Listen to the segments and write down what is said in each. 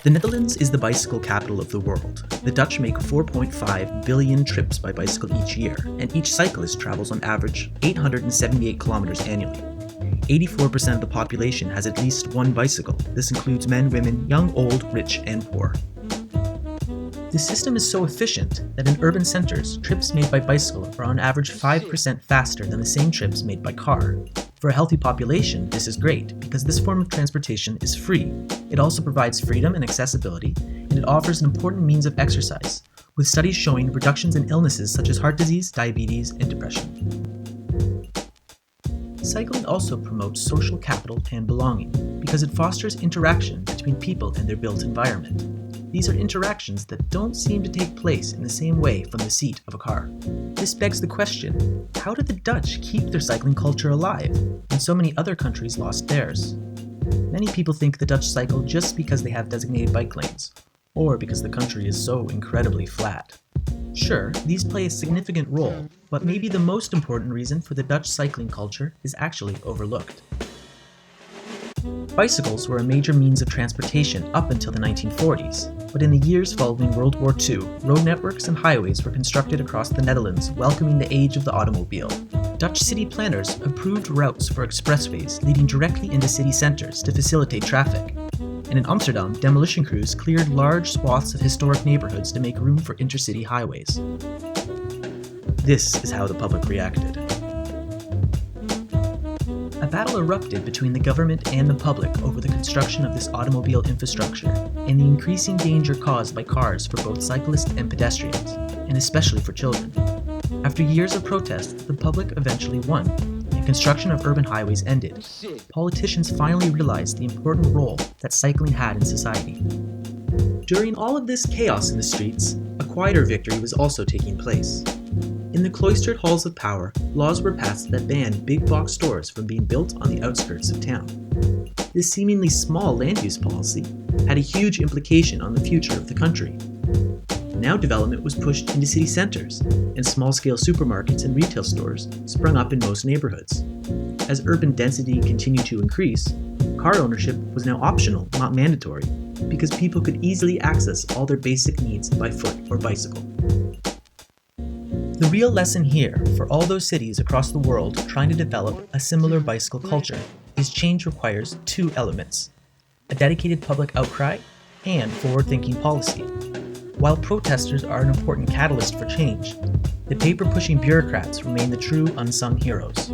The Netherlands is the bicycle capital of the world. The Dutch make 4.5 billion trips by bicycle each year, and each cyclist travels on average 878 kilometers annually. 84% of the population has at least one bicycle. This includes men, women, young, old, rich, and poor. The system is so efficient that in urban centers, trips made by bicycle are on average 5% faster than the same trips made by car. For a healthy population, this is great because this form of transportation is free. It also provides freedom and accessibility, and it offers an important means of exercise, with studies showing reductions in illnesses such as heart disease, diabetes, and depression. Cycling also promotes social capital and belonging because it fosters interaction between people and their built environment. These are interactions that don't seem to take place in the same way from the seat of a car. This begs the question, how did the Dutch keep their cycling culture alive when so many other countries lost theirs? Many people think the Dutch cycle just because they have designated bike lanes, or because the country is so incredibly flat. Sure, these play a significant role, but maybe the most important reason for the Dutch cycling culture is actually overlooked. Bicycles were a major means of transportation up until the 1940s, but in the years following World War II, road networks and highways were constructed across the Netherlands, welcoming the age of the automobile. Dutch city planners approved routes for expressways leading directly into city centers to facilitate traffic. And in Amsterdam, demolition crews cleared large swaths of historic neighborhoods to make room for intercity highways. This is how the public reacted. A battle erupted between the government and the public over the construction of this automobile infrastructure and the increasing danger caused by cars for both cyclists and pedestrians, and especially for children. After years of protest, the public eventually won, and construction of urban highways ended. Politicians finally realized the important role that cycling had in society. During all of this chaos in the streets, a quieter victory was also taking place. In the cloistered halls of power, laws were passed that banned big box stores from being built on the outskirts of town. This seemingly small land use policy had a huge implication on the future of the country. Now development was pushed into city centers, and small-scale supermarkets and retail stores sprung up in most neighborhoods. As urban density continued to increase, car ownership was now optional, not mandatory, because people could easily access all their basic needs by foot or bicycle. The real lesson here for all those cities across the world trying to develop a similar bicycle culture is change requires two elements: a dedicated public outcry and forward-thinking policy. While protesters are an important catalyst for change, the paper-pushing bureaucrats remain the true unsung heroes.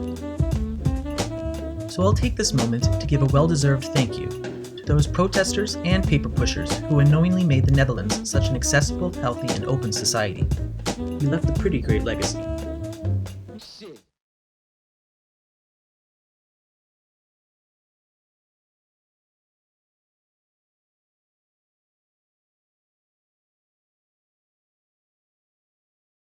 So I'll take this moment to give a well-deserved thank you to those protesters and paper pushers who unknowingly made the Netherlands such an accessible, healthy, and open society. You left a pretty great legacy.